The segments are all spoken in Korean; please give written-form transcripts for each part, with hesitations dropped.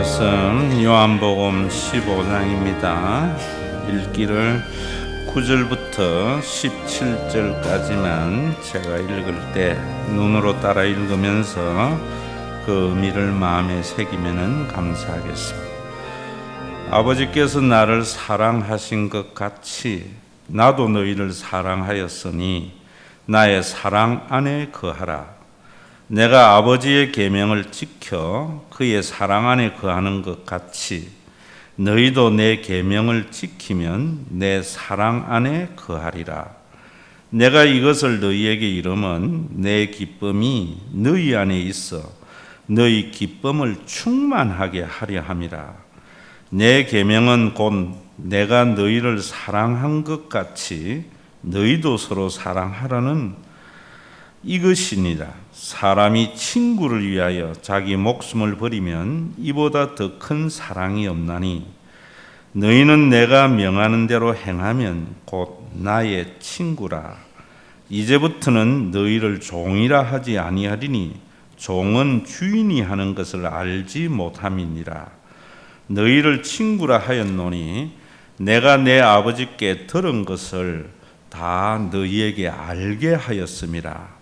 말씀 요한복음 15장입니다. 읽기를 9절부터 17절까지만 제가 읽을 때 눈으로 따라 읽으면서 그 의미를 마음에 새기면 감사하겠습니다. 아버지께서 나를 사랑하신 것 같이 나도 너희를 사랑하였으니 나의 사랑 안에 거하라. 내가 아버지의 계명을 지켜 그의 사랑 안에 거하는 것 같이 너희도 내 계명을 지키면 내 사랑 안에 거하리라. 내가 이것을 너희에게 이름은 내 기쁨이 너희 안에 있어 너희 기쁨을 충만하게 하려 함이라. 내 계명은 곧 내가 너희를 사랑한 것 같이 너희도 서로 사랑하라는 이것이니라. 사람이 친구를 위하여 자기 목숨을 버리면 이보다 더 큰 사랑이 없나니 너희는 내가 명하는 대로 행하면 곧 나의 친구라. 이제부터는 너희를 종이라 하지 아니하리니 종은 주인이 하는 것을 알지 못함이니라. 너희를 친구라 하였노니 내가 내 아버지께 들은 것을 다 너희에게 알게 하였음이라.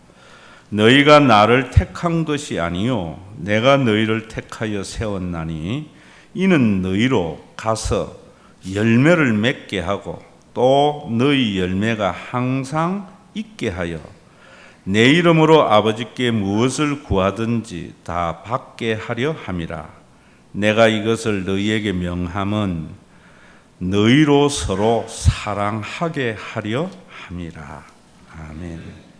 너희가 나를 택한 것이 아니요 내가 너희를 택하여 세웠나니 이는 너희로 가서 열매를 맺게 하고 또 너희 열매가 항상 있게 하여 내 이름으로 아버지께 무엇을 구하든지 다 받게 하려 함이라. 내가 이것을 너희에게 명함은 너희로 서로 사랑하게 하려 함이라. 아멘.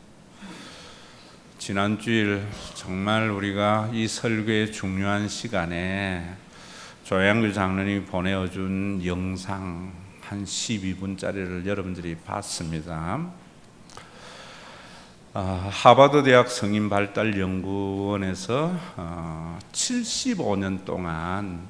지난주일 정말 우리가 이 설교의 중요한 시간에 조양규 장로님이 보내준 영상 한 12분짜리를 여러분들이 봤습니다. 하버드 대학 성인발달연구원에서 75년 동안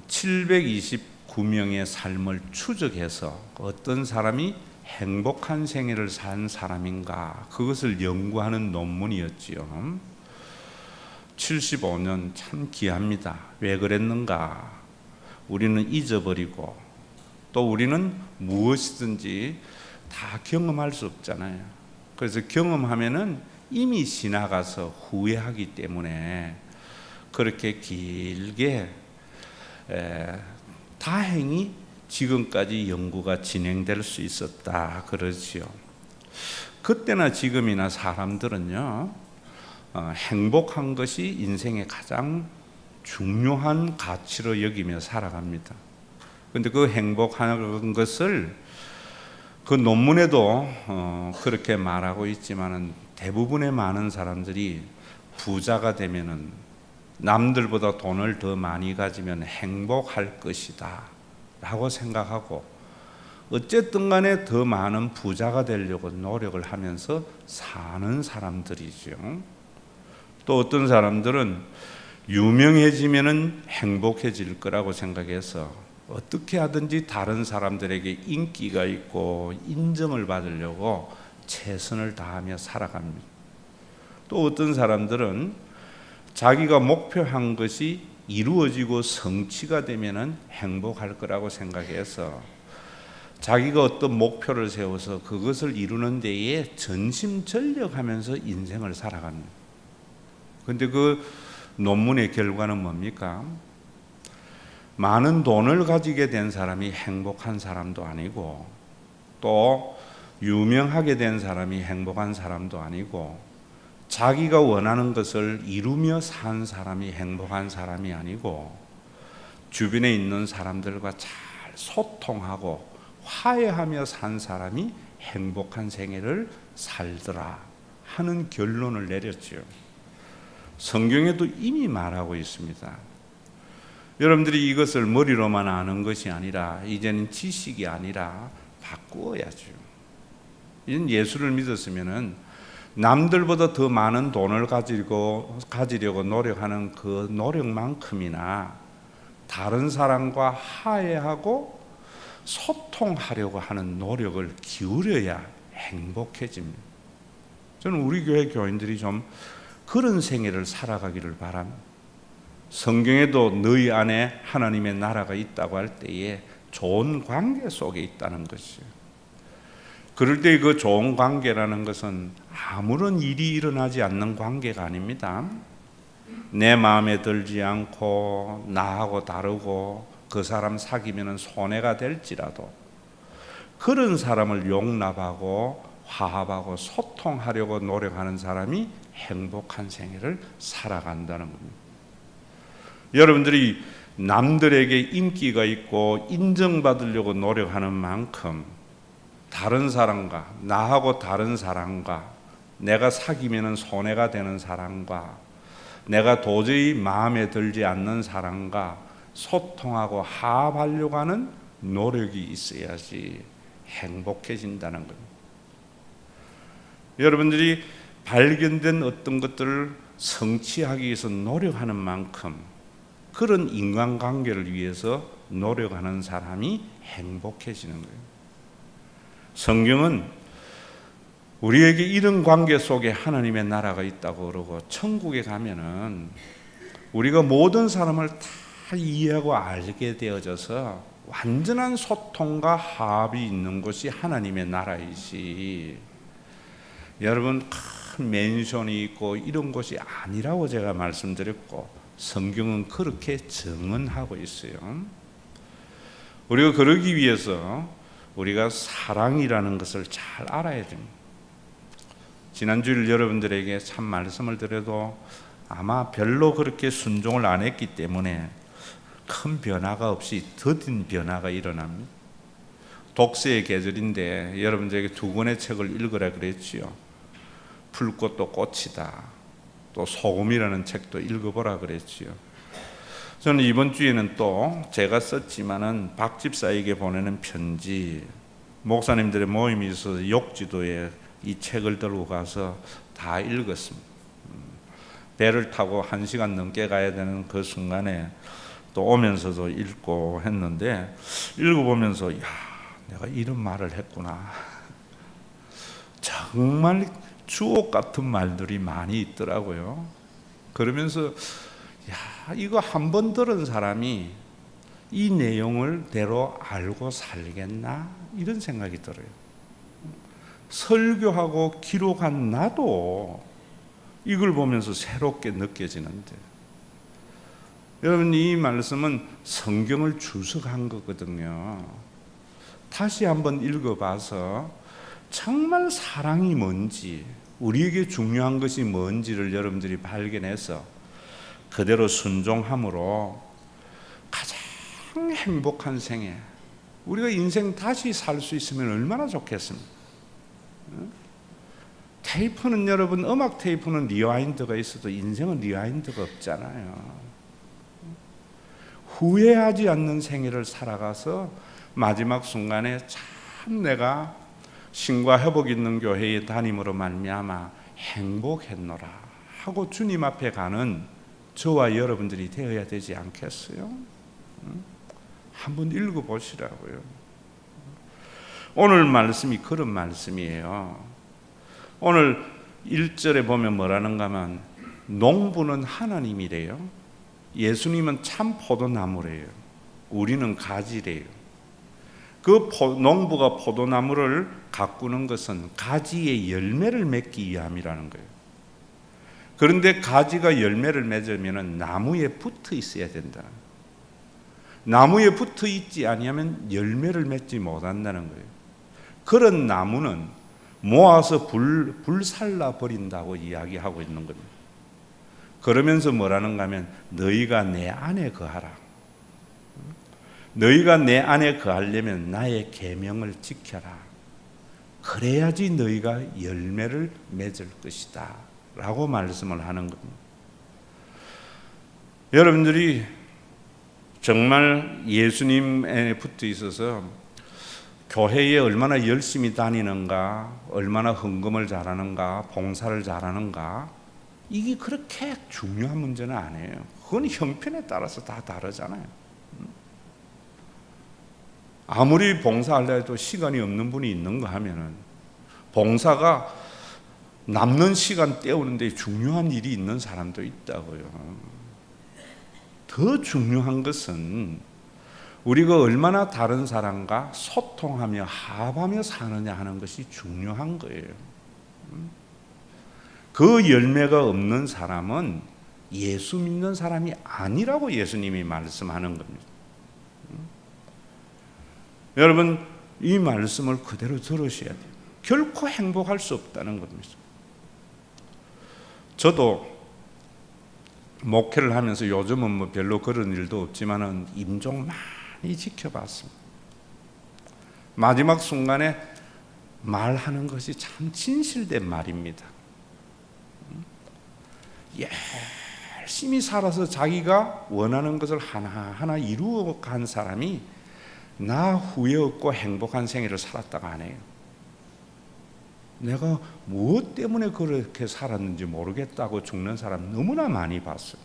729명의 삶을 추적해서 어떤 사람이 행복한 생애를 산 사람인가 그것을 연구하는 논문이었지요. 75년 참 귀합니다. 왜 그랬는가? 우리는 잊어버리고 또 우리는 무엇이든지 다 경험할 수 없잖아요. 그래서 경험하면은 이미 지나가서 후회하기 때문에 그렇게 길게 다행히 지금까지 연구가 진행될 수 있었다 그러지요. 그때나 지금이나 사람들은요 행복한 것이 인생의 가장 중요한 가치로 여기며 살아갑니다. 그런데 그 행복한 것을 그 논문에도 그렇게 말하고 있지만은 대부분의 많은 사람들이 부자가 되면은 남들보다 돈을 더 많이 가지면 행복할 것이다 라고 생각하고 어쨌든 간에 더 많은 부자가 되려고 노력을 하면서 사는 사람들이죠. 또 어떤 사람들은 유명해지면은 행복해질 거라고 생각해서 어떻게 하든지 다른 사람들에게 인기가 있고 인정을 받으려고 최선을 다하며 살아갑니다. 또 어떤 사람들은 자기가 목표한 것이 이루어지고 성취가 되면은 행복할 거라고 생각해서 자기가 어떤 목표를 세워서 그것을 이루는 데에 전심전력하면서 인생을 살아갑니다. 그런데 그 논문의 결과는 뭡니까? 많은 돈을 가지게 된 사람이 행복한 사람도 아니고 또 유명하게 된 사람이 행복한 사람도 아니고 자기가 원하는 것을 이루며 산 사람이 행복한 사람이 아니고 주변에 있는 사람들과 잘 소통하고 화해하며 산 사람이 행복한 생애를 살더라 하는 결론을 내렸죠. 성경에도 이미 말하고 있습니다. 여러분들이 이것을 머리로만 아는 것이 아니라 이제는 지식이 아니라 바꾸어야죠. 이젠 예수를 믿었으면은 남들보다 더 많은 돈을 가지려고 노력하는 그 노력만큼이나 다른 사람과 화해하고 소통하려고 하는 노력을 기울여야 행복해집니다. 저는 우리 교회 교인들이 좀 그런 생애를 살아가기를 바랍니다. 성경에도 너희 안에 하나님의 나라가 있다고 할 때에 좋은 관계 속에 있다는 것이에요. 그럴 때 그 좋은 관계라는 것은 아무런 일이 일어나지 않는 관계가 아닙니다. 내 마음에 들지 않고 나하고 다르고 그 사람 사귀면 손해가 될지라도 그런 사람을 용납하고 화합하고 소통하려고 노력하는 사람이 행복한 생애를 살아간다는 겁니다. 여러분들이 남들에게 인기가 있고 인정받으려고 노력하는 만큼 다른 사람과, 나하고 다른 사람과, 내가 사귀면 손해가 되는 사람과, 내가 도저히 마음에 들지 않는 사람과 소통하고 화합하려고 하는 노력이 있어야지 행복해진다는 겁니다. 여러분들이 발견된 어떤 것들을 성취하기 위해서 노력하는 만큼 그런 인간관계를 위해서 노력하는 사람이 행복해지는 거예요. 성경은 우리에게 이런 관계 속에 하나님의 나라가 있다고 그러고 천국에 가면은 우리가 모든 사람을 다 이해하고 알게 되어져서 완전한 소통과 화합이 있는 곳이 하나님의 나라이지, 여러분 큰 맨션이 있고 이런 곳이 아니라고 제가 말씀드렸고 성경은 그렇게 증언하고 있어요. 우리가 그러기 위해서 우리가 사랑이라는 것을 잘 알아야 됩니다. 지난주일 여러분들에게 참 말씀을 드려도 아마 별로 그렇게 순종을 안 했기 때문에 큰 변화가 없이 더딘 변화가 일어납니다. 독서의 계절인데 여러분들에게 두 권의 책을 읽으라 그랬지요. 풀꽃도 꽃이다, 또 소금이라는 책도 읽어보라 그랬지요. 저는 이번 주에는 또 제가 썼지만은 박 집사에게 보내는 편지, 목사님들의 모임이 있어서 욕지도에 이 책을 들고 가서 다 읽었습니다. 배를 타고 1시간 넘게 가야 되는 그 순간에 또 오면서도 읽고 했는데, 읽어보면서 야, 내가 이런 말을 했구나. 정말 주옥 같은 말들이 많이 있더라고요. 그러면서 야, 이거 한 번 들은 사람이 이 내용을 대로 알고 살겠나? 이런 생각이 들어요. 설교하고 기록한 나도 이걸 보면서 새롭게 느껴지는데, 여러분 이 말씀은 성경을 주석한 거거든요. 다시 한번 읽어봐서 정말 사랑이 뭔지, 우리에게 중요한 것이 뭔지를 여러분들이 발견해서 그대로 순종함으로 가장 행복한 생애, 우리가 인생 다시 살 수 있으면 얼마나 좋겠습니까? 테이프는 여러분, 음악 테이프는 리와인드가 있어도 인생은 리와인드가 없잖아요. 후회하지 않는 생애를 살아가서 마지막 순간에 참 내가 신과 회복 있는 교회에 다님으로 말미암아 행복했노라 하고 주님 앞에 가는 저와 여러분들이 되어야 되지 않겠어요? 한번 읽어보시라고요. 오늘 말씀이 그런 말씀이에요. 오늘 1절에 보면 뭐라는가 하면 농부는 하나님이래요. 예수님은 참 포도나무래요. 우리는 가지래요. 그 농부가 포도나무를 가꾸는 것은 가지의 열매를 맺기 위함이라는 거예요. 그런데 가지가 열매를 맺으면 나무에 붙어 있어야 된다. 나무에 붙어 있지 아니하면 열매를 맺지 못한다는 거예요. 그런 나무는 모아서 불살라 버린다고 이야기하고 있는 겁니다. 그러면서 뭐라는가 하면 너희가 내 안에 거하라. 너희가 내 안에 거하려면 나의 계명을 지켜라. 그래야지 너희가 열매를 맺을 것이다 라고 말씀을 하는 겁니다. 여러분들이 정말 예수님에 붙어 있어서 교회에 얼마나 열심히 다니는가, 얼마나 헌금을 잘하는가, 봉사를 잘하는가, 이게 그렇게 중요한 문제는 아니에요. 그건 형편에 따라서 다 다르잖아요. 아무리 봉사하려 해도 시간이 없는 분이 있는가 하면은 봉사가 남는 시간 때우는 데 중요한 일이 있는 사람도 있다고요. 더 중요한 것은 우리가 얼마나 다른 사람과 소통하며 합하며 사느냐 하는 것이 중요한 거예요. 그 열매가 없는 사람은 예수 믿는 사람이 아니라고 예수님이 말씀하는 겁니다. 여러분, 이 말씀을 그대로 들으셔야 돼요. 결코 행복할 수 없다는 겁니다. 저도 목회를 하면서 요즘은 뭐 별로 그런 일도 없지만은 임종 많이 지켜봤습니다. 마지막 순간에 말하는 것이 참 진실된 말입니다. 열심히 살아서 자기가 원하는 것을 하나하나 이루어 간 사람이 나 후회 없고 행복한 생애를 살았다가 안 해요. 내가 무엇 때문에 그렇게 살았는지 모르겠다고 죽는 사람 너무나 많이 봤어요.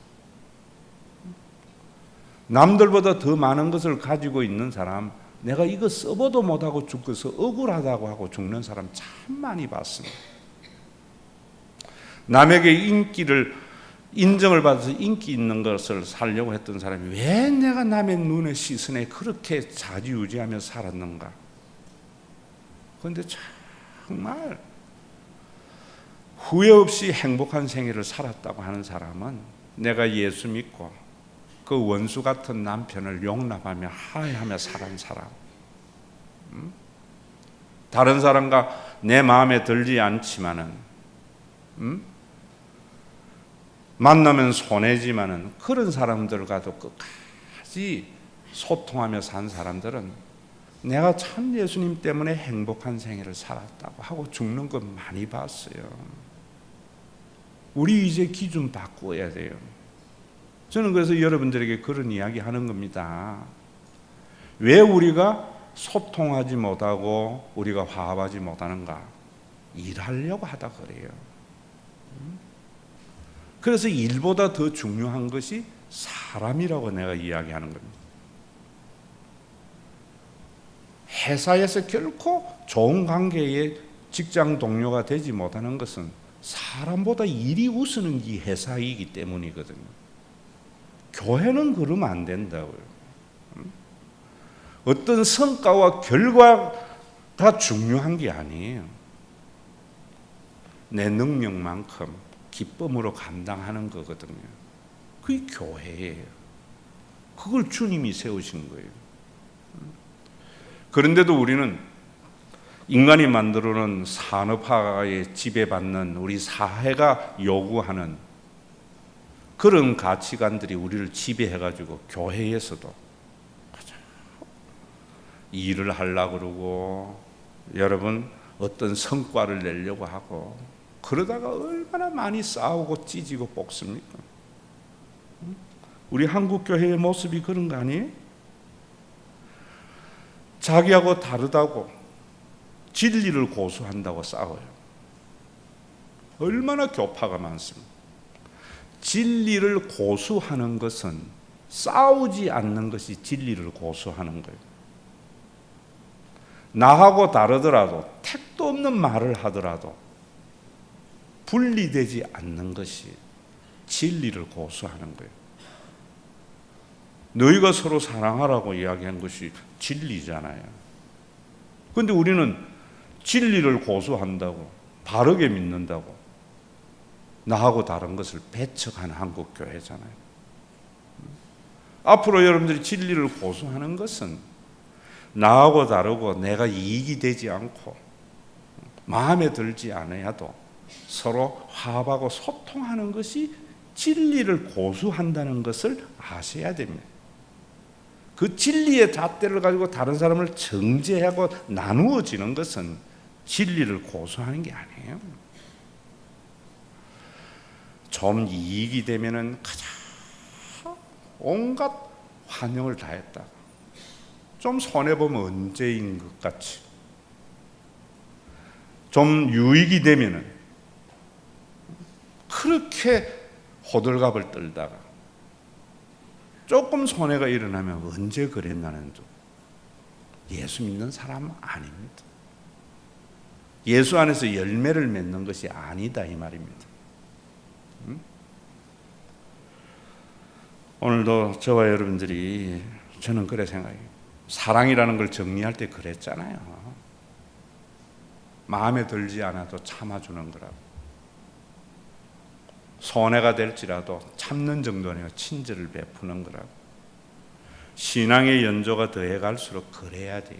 남들보다 더 많은 것을 가지고 있는 사람, 내가 이거 써보도 못하고 죽어서 억울하다고 하고 죽는 사람 참 많이 봤습니다. 남에게 인정을 받아서 인기 있는 것을 살려고 했던 사람이 왜 내가 남의 눈에 시선에 그렇게 좌지우지하며 살았는가? 그런데 정말 후회 없이 행복한 생애를 살았다고 하는 사람은 내가 예수 믿고 그 원수 같은 남편을 용납하며 하야하며 살은 사람, 다른 사람과 내 마음에 들지 않지만은 만나면 손해지만은 그런 사람들과도 끝까지 소통하며 산 사람들은 내가 참 예수님 때문에 행복한 생애를 살았다고 하고 죽는 건 많이 봤어요. 우리 이제 기준 바꿔야 돼요. 저는 그래서 여러분들에게 그런 이야기 하는 겁니다. 왜 우리가 소통하지 못하고 우리가 화합하지 못하는가? 일하려고 하다 그래요. 그래서 일보다 더 중요한 것이 사람이라고 내가 이야기하는 겁니다. 회사에서 결코 좋은 관계의 직장 동료가 되지 못하는 것은 사람보다 일이 우선은 이 회사이기 때문이거든요. 교회는 그러면 안 된다고요. 어떤 성과와 결과가 중요한 게 아니에요. 내 능력만큼 기쁨으로 감당하는 거거든요. 그게 교회예요. 그걸 주님이 세우신 거예요. 그런데도 우리는 인간이 만들어놓은 산업화에 지배받는 우리 사회가 요구하는 그런 가치관들이 우리를 지배해가지고 교회에서도 일을 하려고 그러고 여러분 어떤 성과를 내려고 하고 그러다가 얼마나 많이 싸우고 찢이고 볶습니까? 우리 한국 교회의 모습이 그런 거 아니에요? 자기하고 다르다고 진리를 고수한다고 싸워요. 얼마나 교파가 많습니다. 진리를 고수하는 것은 싸우지 않는 것이 진리를 고수하는 거예요. 나하고 다르더라도 택도 없는 말을 하더라도 분리되지 않는 것이 진리를 고수하는 거예요. 너희가 서로 사랑하라고 이야기한 것이 진리잖아요. 그런데 우리는 진리를 고수한다고 바르게 믿는다고 나하고 다른 것을 배척하는 한국 교회잖아요. 앞으로 여러분들이 진리를 고수하는 것은 나하고 다르고 내가 이익이 되지 않고 마음에 들지 않아도 서로 화합하고 소통하는 것이 진리를 고수한다는 것을 아셔야 됩니다. 그 진리의 잣대를 가지고 다른 사람을 정죄하고 나누어지는 것은 진리를 고수하는 게 아니에요. 좀 이익이 되면은 가장 온갖 환영을 다했다. 좀 손해보면 언제인 것 같이. 좀 유익이 되면은 그렇게 호들갑을 떨다가 조금 손해가 일어나면 언제 그랬나는 좀 예수 믿는 사람은 아닙니다. 예수 안에서 열매를 맺는 것이 아니다 이 말입니다. 오늘도 저와 여러분들이, 저는 그래 생각해요. 사랑이라는 걸 정리할 때 그랬잖아요. 마음에 들지 않아도 참아주는 거라고. 손해가 될지라도 참는 정도네요. 친절을 베푸는 거라고. 신앙의 연조가 더해갈수록 그래야 돼요.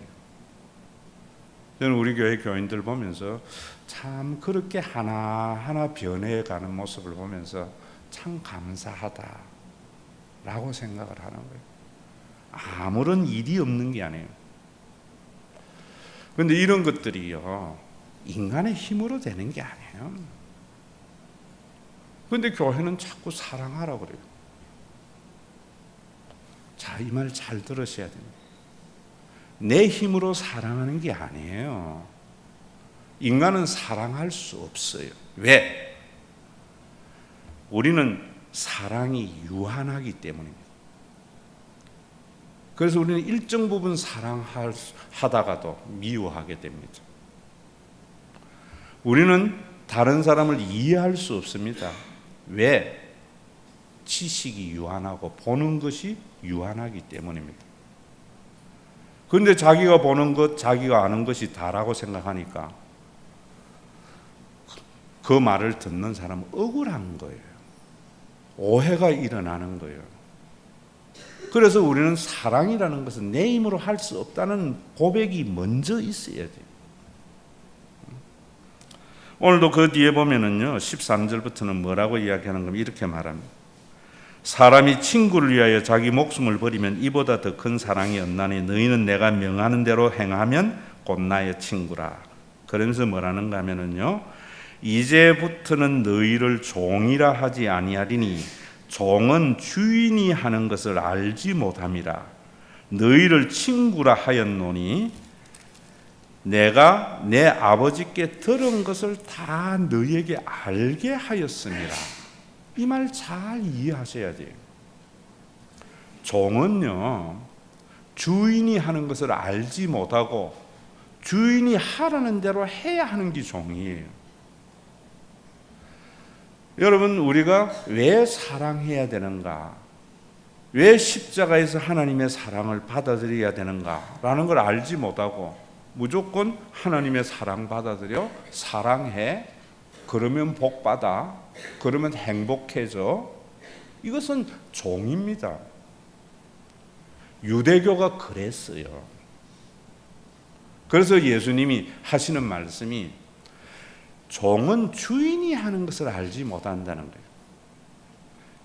저는 우리 교회 교인들 보면서 참 그렇게 하나하나 변해가는 모습을 보면서 참 감사하다라고 생각을 하는 거예요. 아무런 일이 없는 게 아니에요. 그런데 이런 것들이요, 인간의 힘으로 되는 게 아니에요. 그런데 교회는 자꾸 사랑하라고 그래요. 자, 이 말 잘 들으셔야 됩니다. 내 힘으로 사랑하는 게 아니에요. 인간은 사랑할 수 없어요. 왜? 우리는 사랑이 유한하기 때문입니다. 그래서 우리는 일정 부분 사랑하다가도 미워하게 됩니다. 우리는 다른 사람을 이해할 수 없습니다. 왜? 지식이 유한하고 보는 것이 유한하기 때문입니다. 그런데 자기가 보는 것, 자기가 아는 것이 다라고 생각하니까 그 말을 듣는 사람은 억울한 거예요. 오해가 일어나는 거예요. 그래서 우리는 사랑이라는 것은 내 힘으로 할 수 없다는 고백이 먼저 있어야 돼요. 오늘도 그 뒤에 보면은요, 13절부터는 뭐라고 이야기하는 겁니까? 이렇게 말합니다. 사람이 친구를 위하여 자기 목숨을 버리면 이보다 더 큰 사랑이 없나니 너희는 내가 명하는 대로 행하면 곧 나의 친구라. 그러면서 뭐라는가 하면은요, 이제부터는 너희를 종이라 하지 아니하리니 종은 주인이 하는 것을 알지 못함이라. 너희를 친구라 하였노니 내가 내 아버지께 들은 것을 다 너희에게 알게 하였음이라. 이 말 잘 이해하셔야 돼요. 종은요, 주인이 하는 것을 알지 못하고 주인이 하라는 대로 해야 하는 게 종이에요. 여러분, 우리가 왜 사랑해야 되는가, 왜 십자가에서 하나님의 사랑을 받아들여야 되는가라는 걸 알지 못하고 무조건 하나님의 사랑 받아들여, 사랑해, 그러면 복받아, 그러면 행복해져. 이것은 종입니다. 유대교가 그랬어요. 그래서 예수님이 하시는 말씀이 종은 주인이 하는 것을 알지 못한다는 거예요.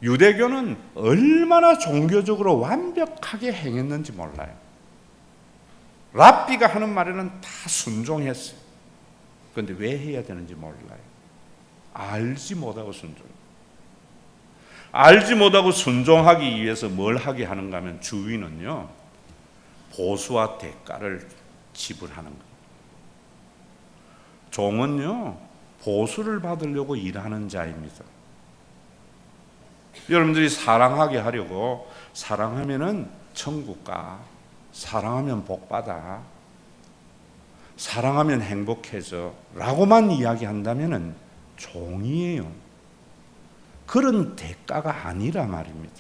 유대교는 얼마나 종교적으로 완벽하게 행했는지 몰라요. 랍비가 하는 말에는 다 순종했어요. 그런데 왜 해야 되는지 몰라요. 알지 못하고 순종. 알지 못하고 순종하기 위해서 뭘 하게 하는가 하면 주인은요, 보수와 대가를 지불하는 거예요. 종은요, 보수를 받으려고 일하는 자입니다. 여러분들이 사랑하게 하려고, 사랑하면은 천국 가, 사랑하면 복받아, 사랑하면 행복해져 라고만 이야기한다면은 종이에요. 그런 대가가 아니라 말입니다.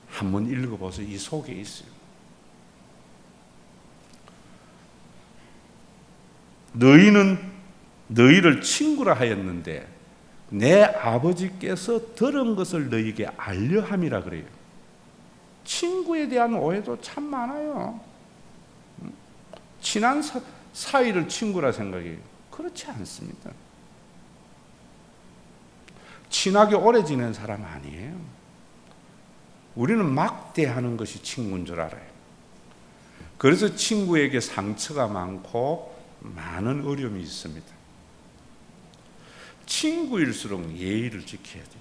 한번 읽어보세요. 이 속에 있어요. 너희는 너희를 친구라 하였는데 내 아버지께서 들은 것을 너희에게 알려 함이라 그래요. 친구에 대한 오해도 참 많아요. 친한 사이를 친구라 생각해요. 그렇지 않습니다. 친하게 오래 지낸 사람 아니에요. 우리는 막대하는 것이 친구인 줄 알아요. 그래서 친구에게 상처가 많고 많은 어려움이 있습니다. 친구일수록 예의를 지켜야 돼요.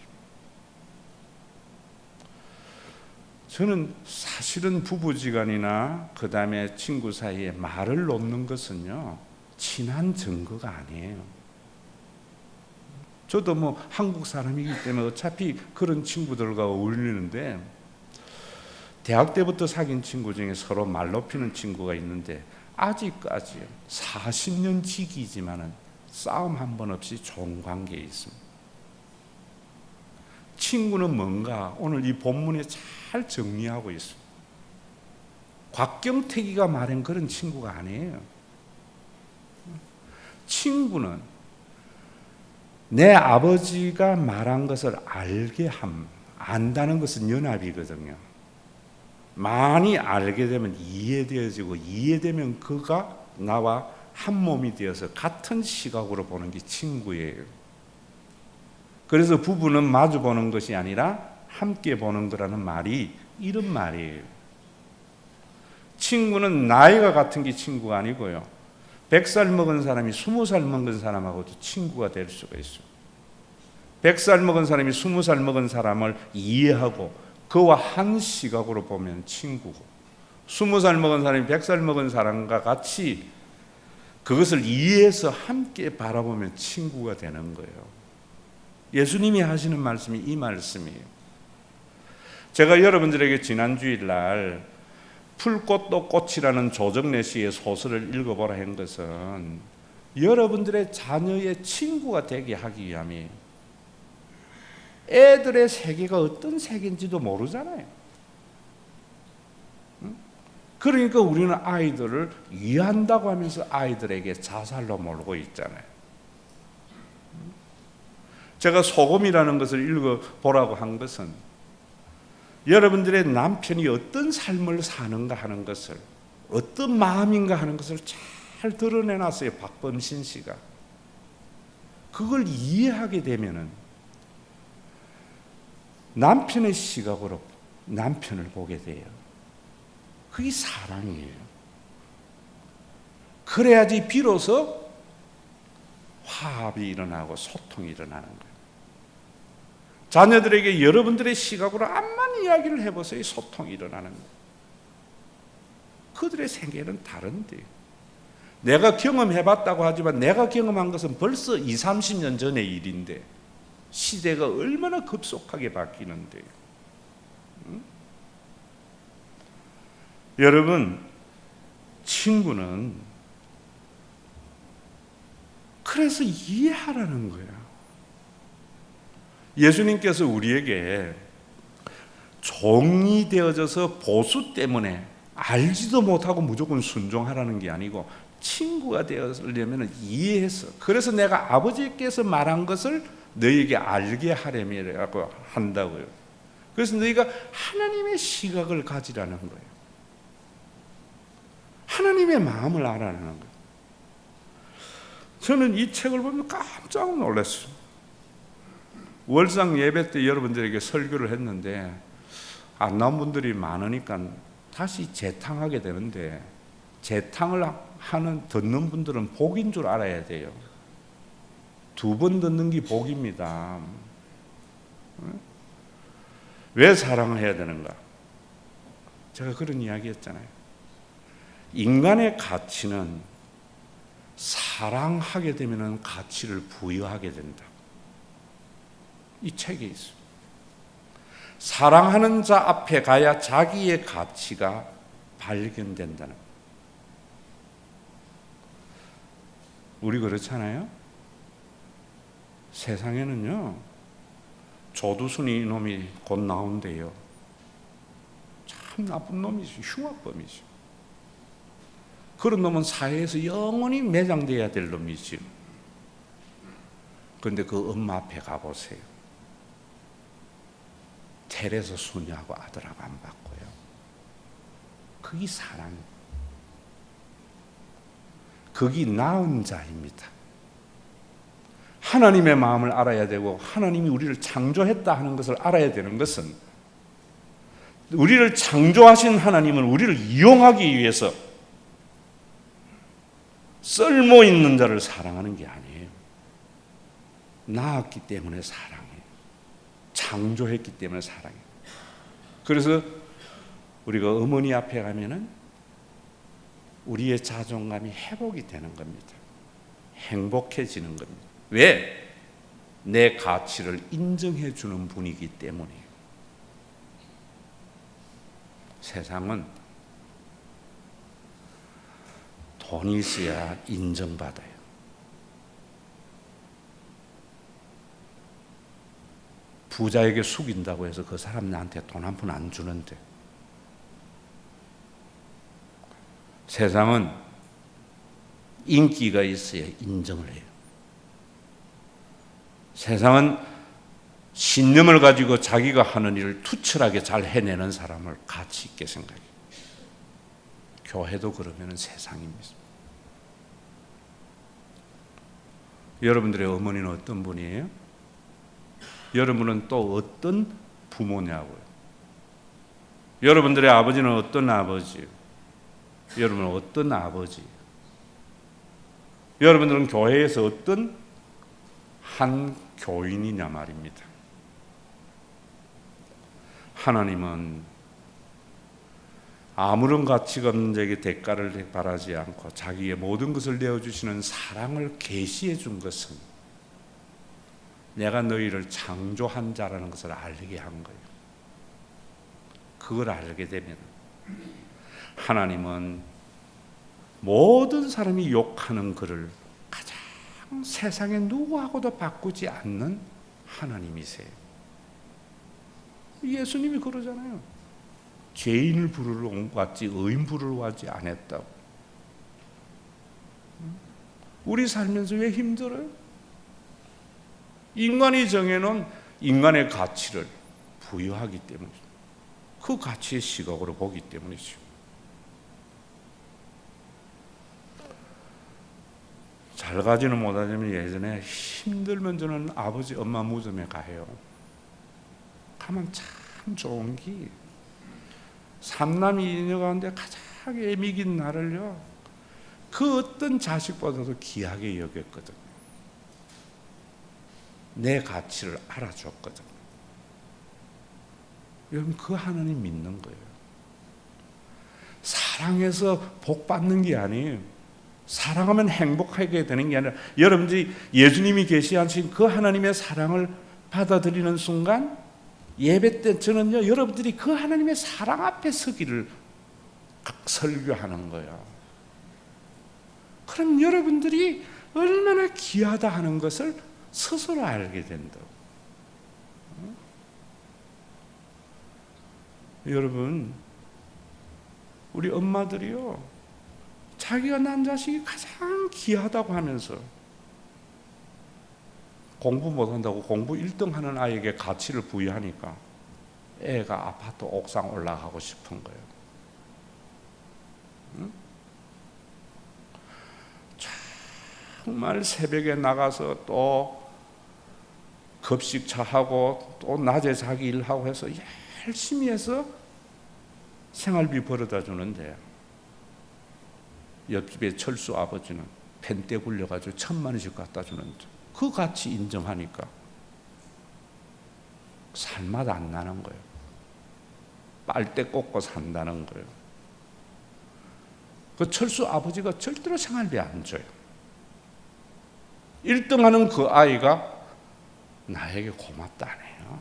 저는 사실은 부부지간이나 그 다음에 친구 사이에 말을 놓는 것은요, 친한 증거가 아니에요. 저도 뭐 한국 사람이기 때문에 어차피 그런 친구들과 어울리는데, 대학 때부터 사귄 친구 중에 서로 말 높이는 친구가 있는데 아직까지 40년 지기지만은 싸움 한 번 없이 좋은 관계에 있습니다. 친구는 뭔가 오늘 이 본문에 잘 정리하고 있어. 곽경택이가 말한 그런 친구가 아니에요. 친구는 내 아버지가 말한 것을 알게 함, 안다는 것은 연합이거든요. 많이 알게 되면 이해되어지고, 이해되면 그가 나와 한 몸이 되어서 같은 시각으로 보는 게 친구예요. 그래서 부부는 마주 보는 것이 아니라 함께 보는 거라는 말이 이런 말이에요. 친구는 나이가 같은 게 친구가 아니고요. 100살 먹은 사람이 20살 먹은 사람하고도 친구가 될 수가 있어요. 100살 먹은 사람이 20살 먹은 사람을 이해하고 그와 한 시각으로 보면 친구고, 20살 먹은 사람이 100살 먹은 사람과 같이 그것을 이해해서 함께 바라보면 친구가 되는 거예요. 예수님이 하시는 말씀이 이 말씀이에요. 제가 여러분들에게 지난 주일날 풀꽃도 꽃이라는 조정래 씨의 소설을 읽어보라 한 것은 여러분들의 자녀의 친구가 되게 하기 위함이에요. 애들의 세계가 어떤 세계인지도 모르잖아요. 그러니까 우리는 아이들을 위한다고 하면서 아이들에게 자살로 몰고 있잖아요. 제가 소금이라는 것을 읽어보라고 한 것은 여러분들의 남편이 어떤 삶을 사는가 하는 것을, 어떤 마음인가 하는 것을 잘 드러내놨어요. 박범신 씨가. 그걸 이해하게 되면은 남편의 시각으로 남편을 보게 돼요. 그게 사랑이에요. 그래야지 비로소 화합이 일어나고 소통이 일어나는 거예요. 자녀들에게 여러분들의 시각으로 암만 이야기를 해보세요. 소통이 일어나는 거예요. 그들의 세계는 다른데, 내가 경험해봤다고 하지만 내가 경험한 것은 벌써 20, 30년 전의 일인데 시대가 얼마나 급속하게 바뀌는데, 여러분, 친구는 그래서 이해하라는 거예요. 예수님께서 우리에게 종이 되어져서 보수 때문에 알지도 못하고 무조건 순종하라는 게 아니고 친구가 되어려면 이해해서, 그래서 내가 아버지께서 말한 것을 너희에게 알게 하려고 한다고요. 그래서 너희가 하나님의 시각을 가지라는 거예요. 하나님의 마음을 알아라는 거예요. 저는 이 책을 보면 깜짝 놀랐어요. 월상 예배 때 여러분들에게 설교를 했는데 안 나온 분들이 많으니까 다시 재탕하게 되는데, 재탕을 듣는 분들은 복인 줄 알아야 돼요. 2번 듣는 게 복입니다. 왜 사랑을 해야 되는가? 제가 그런 이야기 했잖아요. 인간의 가치는 사랑하게 되면 가치를 부여하게 된다. 이 책에 있어요. 사랑하는 자 앞에 가야 자기의 가치가 발견된다는 거예요. 우리 그렇잖아요. 세상에는요, 조두순이 놈이 곧 나온대요. 참 나쁜 놈이죠. 흉악범이죠. 그런 놈은 사회에서 영원히 매장돼야 될 놈이죠. 그런데 그 엄마 앞에 가보세요. 테레사 수녀하고 아들하고 안 바꿔요. 그게 사랑입니다. 그게 나은 자입니다. 하나님의 마음을 알아야 되고, 하나님이 우리를 창조했다 하는 것을 알아야 되는 것은, 우리를 창조하신 하나님은 우리를 이용하기 위해서 쓸모 있는 자를 사랑하는 게 아니에요. 낳았기 때문에 사랑해요. 창조했기 때문에 사랑해요. 그래서 우리가 어머니 앞에 가면은 우리의 자존감이 회복이 되는 겁니다. 행복해지는 겁니다. 왜? 내 가치를 인정해 주는 분이기 때문이에요. 세상은 돈이 있어야 인정받아요. 부자에게 숙인다고 해서 그 사람 나한테 돈 한 푼 안 주는데, 세상은 인기가 있어야 인정을 해요. 세상은 신념을 가지고 자기가 하는 일을 투철하게 잘 해내는 사람을 가치 있게 생각해요. 교회도 그러면 세상입니다. 여러분들의 어머니는 어떤 분이에요? 여러분은 또 어떤 부모냐고요? 여러분들의 아버지는 어떤 아버지예요? 여러분은 어떤 아버지? 여러분들은 교회에서 어떤 한 교인이냐 말입니다. 하나님은 아무런 가치가 없는 자에게 대가를 바라지 않고 자기의 모든 것을 내어주시는 사랑을 계시해 준 것은 내가 너희를 창조한 자라는 것을 알게 한 거예요. 그걸 알게 되면 하나님은 모든 사람이 욕하는 그를 가장 세상에 누구하고도 바꾸지 않는 하나님이세요. 예수님이 그러잖아요. 죄인을 부르러 왔지 의인 부르러 왔지 않았다고. 우리 살면서 왜 힘들어요? 인간이 정해놓은 인간의 가치를 부여하기 때문이죠. 그 가치의 시각으로 보기 때문이죠. 잘 가지는 못하지만 예전에 힘들면 저는 아버지 엄마 무덤에 가요. 가면 참 좋은 게 삼남이 이녀 가운데 가장 애미긴 나를요 그 어떤 자식보다도 귀하게 여겼거든. 내 가치를 알아줬거든. 여러분 그 하나님 믿는 거예요. 사랑해서 복 받는 게 아니에요. 사랑하면 행복하게 되는 게 아니라 여러분들이 예수님이 계시하신 그 하나님의 사랑을 받아들이는 순간 예배 때 저는요 여러분들이 그 하나님의 사랑 앞에 서기를 설교하는 거예요. 그럼 여러분들이 얼마나 귀하다 하는 것을 스스로 알게 된다고. 여러분 우리 엄마들이요 자기가 낳은 자식이 가장 귀하다고 하면서 공부 못한다고 공부 1등 하는 아이에게 가치를 부여하니까 애가 아파트 옥상 올라가고 싶은 거예요. 응? 정말 새벽에 나가서 또 급식차하고 또 낮에 자기 일하고 해서 열심히 해서 생활비 벌어다 주는데 옆집에 철수 아버지는 펜대 굴려가지고 1,000만 원씩 갖다 주는데 그 가치 인정하니까 살맛 안 나는 거예요. 빨대 꽂고 산다는 거예요. 그 철수 아버지가 절대로 생활비 안 줘요. 1등 하는 그 아이가 나에게 고맙다네요.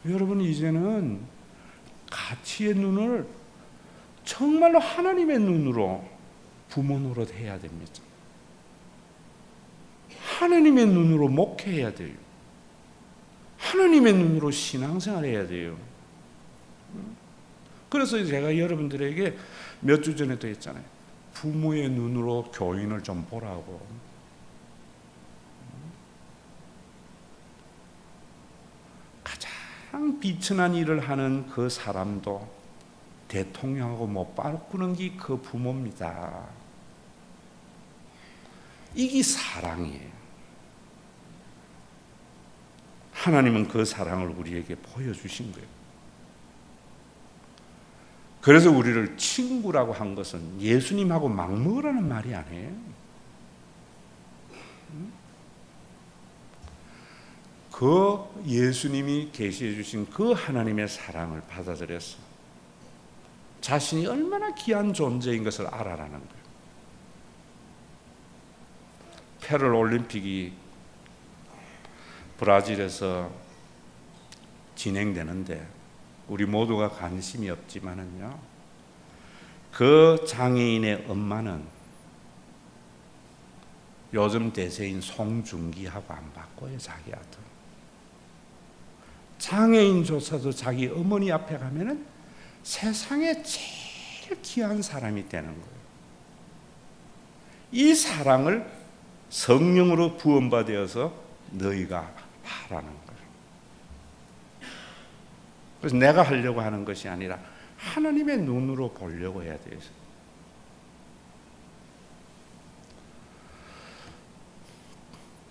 여러분 이제는 가치의 눈을 정말로 하나님의 눈으로 부모 노릇 해야 됩니다. 하나님의 눈으로 목회해야 돼요. 하나님의 눈으로 신앙생활 해야 돼요. 그래서 제가 여러분들에게 몇 주 전에도 했잖아요. 부모의 눈으로 교인을 좀 보라고. 가장 비천한 일을 하는 그 사람도 대통령하고 못 바꾸는 게 그 부모입니다. 이게 사랑이에요. 하나님은 그 사랑을 우리에게 보여주신 거예요. 그래서 우리를 친구라고 한 것은 예수님하고 맞먹으라는 말이 아니에요. 그 예수님이 계시해 주신 그 하나님의 사랑을 받아들여서 자신이 얼마나 귀한 존재인 것을 알아라는 거예요. 패럴 올림픽이 브라질에서 진행되는데 우리 모두가 관심이 없지만은요, 그 장애인의 엄마는 요즘 대세인 송중기하고 안 바꿔요. 자기 아들. 장애인조차도 자기 어머니 앞에 가면은 세상에 제일 귀한 사람이 되는 거예요. 이 사랑을 성령으로 부음받아서 너희가 하라는 거예요. 그래서 내가 하려고 하는 것이 아니라 하나님의 눈으로 보려고 해야 돼요.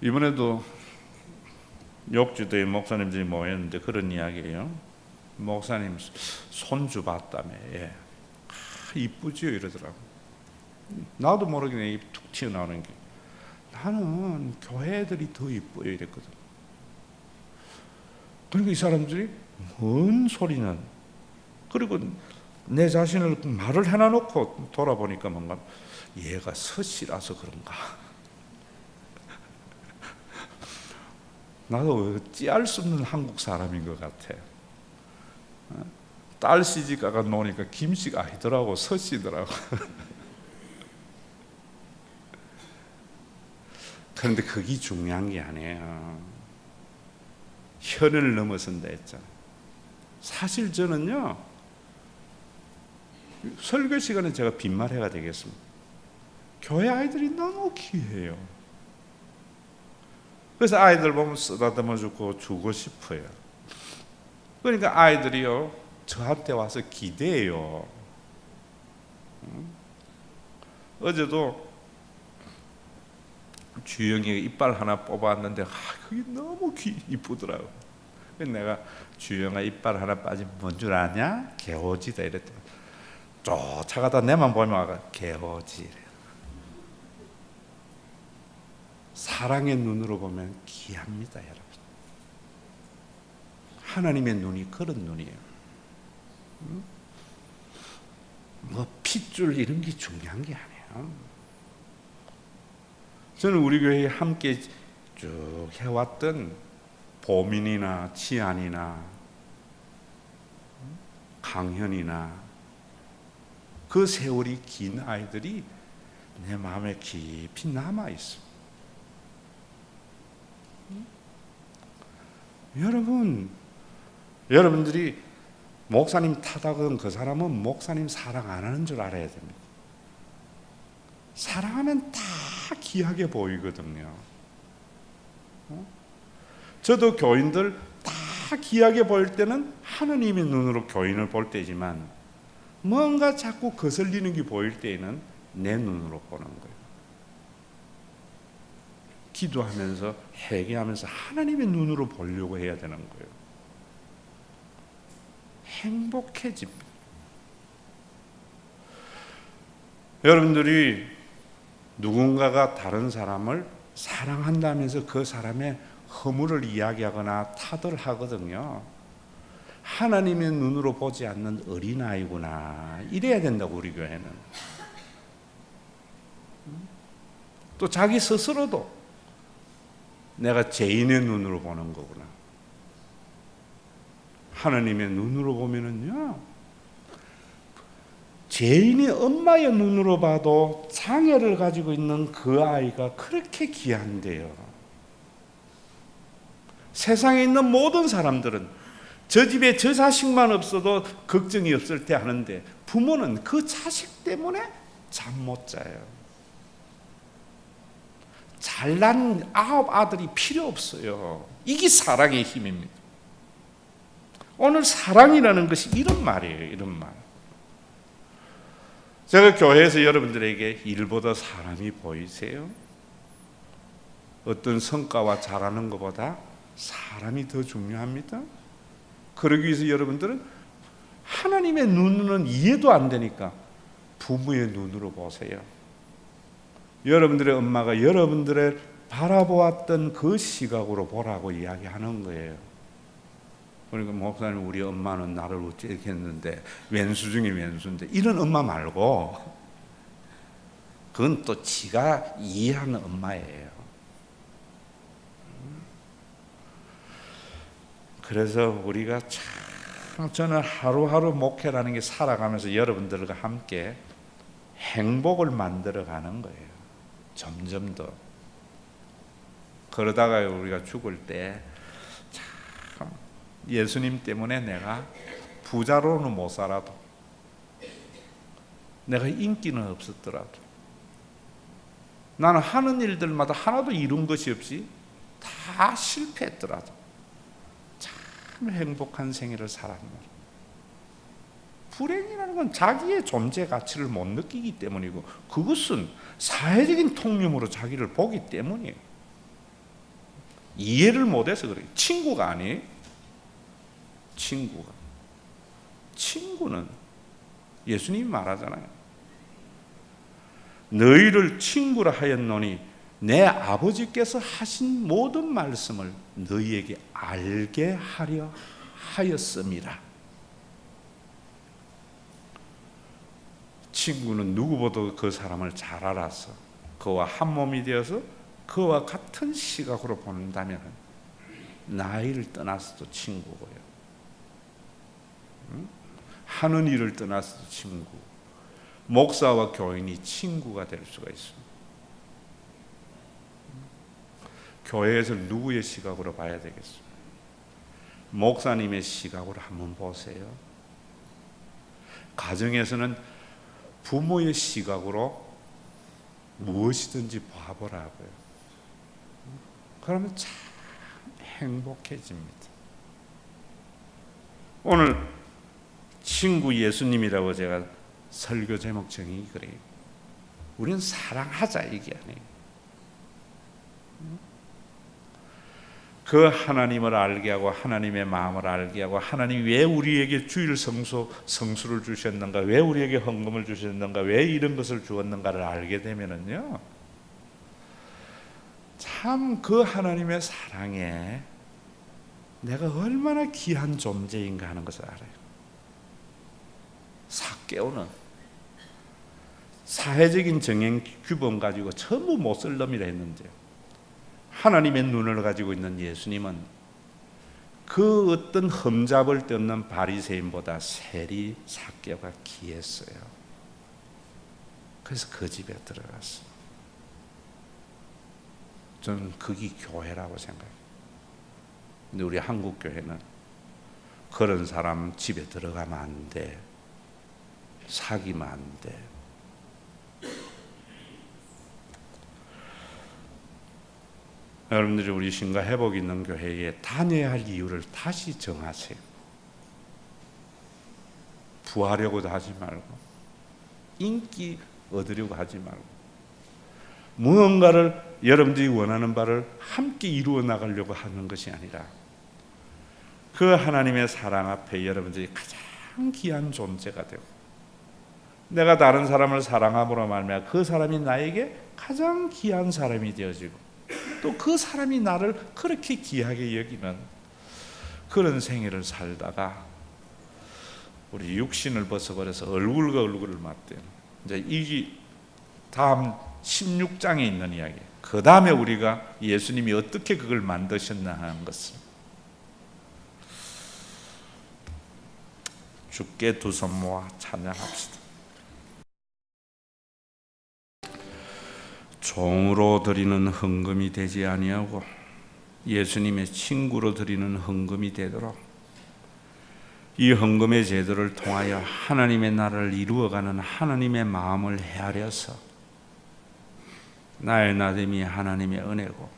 이번에도 욕지도에 목사님들이 모였는데 그런 이야기예요. 목사님 손주 봤다며. 예. 이쁘지요 이러더라고. 나도 모르게 내 입 툭 튀어나오는 게, 나는 교회 애들이 더 이뻐요 이랬거든. 그러니까 이 사람들이 뭔 소리는, 그리고 내 자신을 말을 해놔놓고 돌아보니까 뭔가 얘가 서씨라서 그런가. 나도 어찌할 수 없는 한국 사람인 것 같아. 딸 시집가가 노니까 김씨가 아니더라고, 서씨더라고. 그런데 그게 중요한 게 아니에요. 혈을 넘어선다 했잖아. 사실 저는요, 설교 시간에 제가 빈말해가 되겠습니다. 교회 아이들이 너무 귀해요. 그래서 아이들 보면 쓰다듬어 주고 싶어요. 그러니까 아이들이요, 저한테 와서 기대해요. 어제도 주영이가 이빨 하나 뽑았는데 그게 너무 이쁘더라고. 그래서 내가 주영아 이빨 하나 빠지면 뭔 줄 아냐? 개호지다 이랬더니 쫓아가다 내만 보면 개호지. 사랑의 눈으로 보면 귀합니다, 여러분. 하나님의 눈이 그런 눈이에요. 뭐 핏줄 이런 게 중요한 게 아니에요. 저는 우리 교회에 함께 쭉 해왔던 보민이나 치안이나 강현이나 그 세월이 긴 아이들이 내 마음에 깊이 남아있어. 여러분들이 목사님 탓하던 그 사람은 목사님 사랑 안 하는 줄 알아야 됩니다. 사랑하면 다 귀하게 보이거든요. 저도 교인들 다 귀하게 보일 때는 하느님의 눈으로 교인을 볼 때지만, 뭔가 자꾸 거슬리는 게 보일 때에는 내 눈으로 보는 거예요. 기도하면서 회개하면서 하나님의 눈으로 보려고 해야 되는 거예요. 행복해집니다. 여러분들이 누군가가 다른 사람을 사랑한다면서 그 사람의 허물을 이야기하거나 탓을 하거든요. 하나님의 눈으로 보지 않는 어린아이구나, 이래야 된다고. 우리 교회는 또 자기 스스로도 내가 죄인의 눈으로 보는 거구나. 하나님의 눈으로 보면은요, 죄인이 엄마의 눈으로 봐도 장애를 가지고 있는 그 아이가 그렇게 귀한데요. 세상에 있는 모든 사람들은 저 집에 저 자식만 없어도 걱정이 없을 때 하는데, 부모는 그 자식 때문에 잠 못 자요. 잘난 9 아들이 필요 없어요. 이게 사랑의 힘입니다. 오늘 사랑이라는 것이 이런 말이에요. 이런 말. 제가 교회에서 여러분들에게 일보다 사람이 보이세요? 어떤 성과와 잘하는 것보다 사람이 더 중요합니다. 그러기 위해서 여러분들은 하나님의 눈은 이해도 안 되니까 부모의 눈으로 보세요. 여러분들의 엄마가 여러분들을 바라보았던 그 시각으로 보라고 이야기하는 거예요. 그러니까 목사님, 우리 엄마는 나를 어찌 이렇게 했는데, 왼수 중에 왼수인데, 이런 엄마 말고 그건 또 지가 이해하는 엄마예요. 그래서 우리가 참, 저는 하루하루 목회라는 게 살아가면서 여러분들과 함께 행복을 만들어가는 거예요. 점점 더. 그러다가 우리가 죽을 때 참 예수님 때문에 내가 부자로는 못 살아도, 내가 인기는 없었더라도, 나는 하는 일들마다 하나도 이룬 것이 없이 다 실패했더라도 참 행복한 생애를 살았노라. 불행이라는 건 자기의 존재 가치를 못 느끼기 때문이고, 그것은 사회적인 통념으로 자기를 보기 때문이에요. 이해를 못해서 그래요. 친구가 아니에요. 친구는 예수님이 말하잖아요. 너희를 친구라 하였노니 내 아버지께서 하신 모든 말씀을 너희에게 알게 하려 하였음이라. 친구는 누구보다 그 사람을 잘 알아서 그와 한 몸이 되어서 그와 같은 시각으로 본다면 나이를 떠나서도 친구고요. 하는 일을 떠나서도 친구. 목사와 교인이 친구가 될 수가 있습니다. 교회에서 누구의 시각으로 봐야 되겠습니까? 목사님의 시각으로 한번 보세요. 가정에서는 부모의 시각으로 무엇이든지 봐보라고요. 그러면 참 행복해집니다. 오늘 친구 예수님이라고 제가 설교 제목 정의 그래요. 우리는 사랑하자 이게 아니에요. 그 하나님을 알게 하고 하나님의 마음을 알게 하고, 하나님이 왜 우리에게 주일 성수를 주셨는가, 왜 우리에게 헌금을 주셨는가, 왜 이런 것을 주었는가를 알게 되면은요, 참 그 하나님의 사랑에 내가 얼마나 귀한 존재인가 하는 것을 알아요. 삭개오는 사회적인 정행 규범 가지고 전부 못 쓸 놈이라 했는데요, 하나님의 눈을 가지고 있는 예수님은 그 어떤 흠잡을 데 없는 바리새인보다 세리 삭개오가 귀했어요. 그래서 그 집에 들어갔어요. 저는 그게 교회라고 생각해요. 근데 우리 한국 교회는 그런 사람 집에 들어가면 안 돼, 사귀면 안 돼. 여러분들이 우리 신과 회복 있는 교회에 다녀야 할 이유를 다시 정하세요. 부하려고도 하지 말고, 인기 얻으려고 하지 말고, 무언가를 여러분들이 원하는 바를 함께 이루어 나가려고 하는 것이 아니라, 그 하나님의 사랑 앞에 여러분들이 가장 귀한 존재가 되고, 내가 다른 사람을 사랑함으로 말미암아 그 사람이 나에게 가장 귀한 사람이 되어지고, 또 그 사람이 나를 그렇게 귀하게 여기는 그런 생애를 살다가 우리 육신을 벗어버려서 얼굴과 얼굴을 맞대는, 이제 이 다음 16장에 있는 이야기, 그 다음에 우리가 예수님이 어떻게 그걸 만드셨나 하는 것을 주께 두 손 모아 찬양합시다. 종으로 드리는 헌금이 되지 아니하고 예수님의 친구로 드리는 헌금이 되도록, 이 헌금의 제도를 통하여 하나님의 나라를 이루어가는 하나님의 마음을 헤아려서 나의 나됨이 하나님의 은혜고,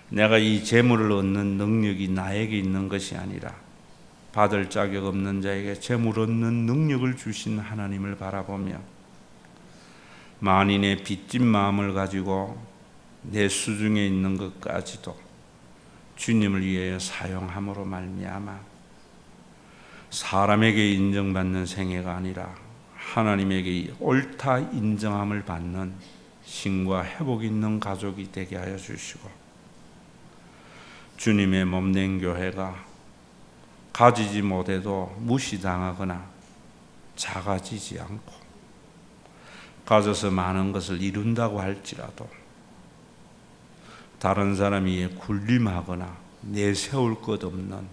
내가 이 재물을 얻는 능력이 나에게 있는 것이 아니라 받을 자격 없는 자에게 재물 얻는 능력을 주신 하나님을 바라보며 만인의 빚진 마음을 가지고 내 수중에 있는 것까지도 주님을 위하여 사용함으로 말미암아 사람에게 인정받는 생애가 아니라 하나님에게 옳다 인정함을 받는 신과 회복 있는 가족이 되게 하여 주시고, 주님의 몸된 교회가 가지지 못해도 무시당하거나 작아지지 않고, 가져서 많은 것을 이룬다고 할지라도 다른 사람이 군림하거나 내세울 것 없는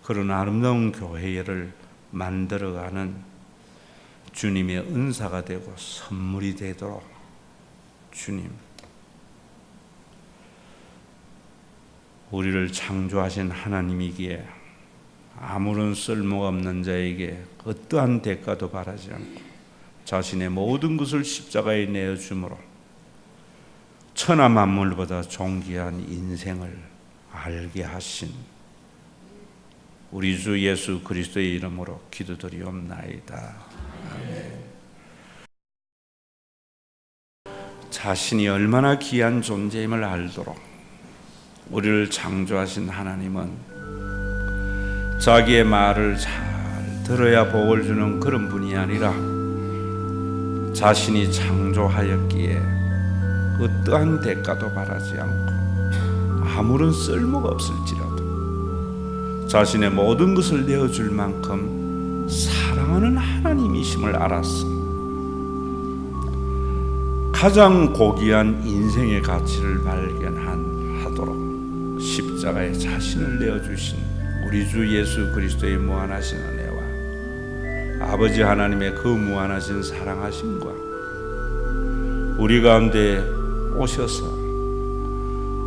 그런 아름다운 교회를 만들어가는 주님의 은사가 되고 선물이 되도록 주님 우리를 창조하신 하나님이기에 아무런 쓸모가 없는 자에게 어떠한 대가도 바라지 않고 자신의 모든 것을 십자가에 내어주므로 천하 만물보다 존귀한 인생을 알게 하신 우리 주 예수 그리스도의 이름으로 기도드리옵나이다. 아멘. 자신이 얼마나 귀한 존재임을 알도록 우리를 창조하신 하나님은 자기의 말을 잘 들어야 복을 주는 그런 분이 아니라 자신이 창조하였기에 어떠한 대가도 바라지 않고 아무런 쓸모가 없을지라도 자신의 모든 것을 내어줄 만큼 사랑하는 하나님이심을 알았어. 가장 고귀한 인생의 가치를 발견하도록 십자가에 자신을 내어주신 우리 주 예수 그리스도의 무한하신 은혜와 아버지 하나님의 그 무한하신 사랑하심과 우리 가운데 오셔서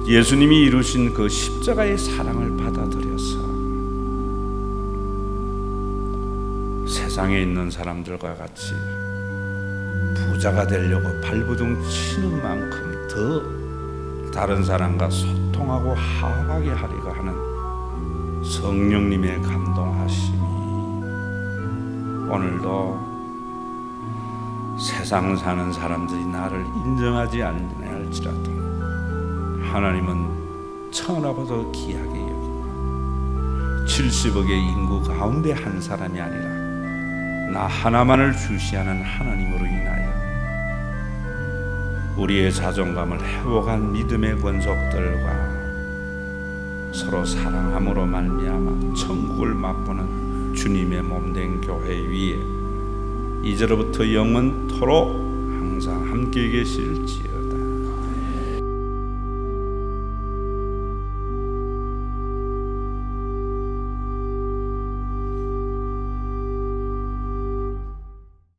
예수님이 이루신 그 십자가의 사랑을 받아들여서 세상에 있는 사람들과 같이 부자가 되려고 발버둥 치는 만큼 더 다른 사람과 소통하고 화합하게 하리가 하는 성령님의 감동하심이 오늘도 세상 사는 사람들이 나를 인정하지 않을지라도 하나님은 천하보다 귀하게 여기고 70억의 인구 가운데 한 사람이 아니라 나 하나만을 주시하는 하나님으로 인하여 우리의 자존감을 회복한 믿음의 권속들과 서로 사랑함으로 말미암아 천국을 맛보는 주님의 몸된 교회 위에 이제로부터 영원토록 항상 함께 계실지어다.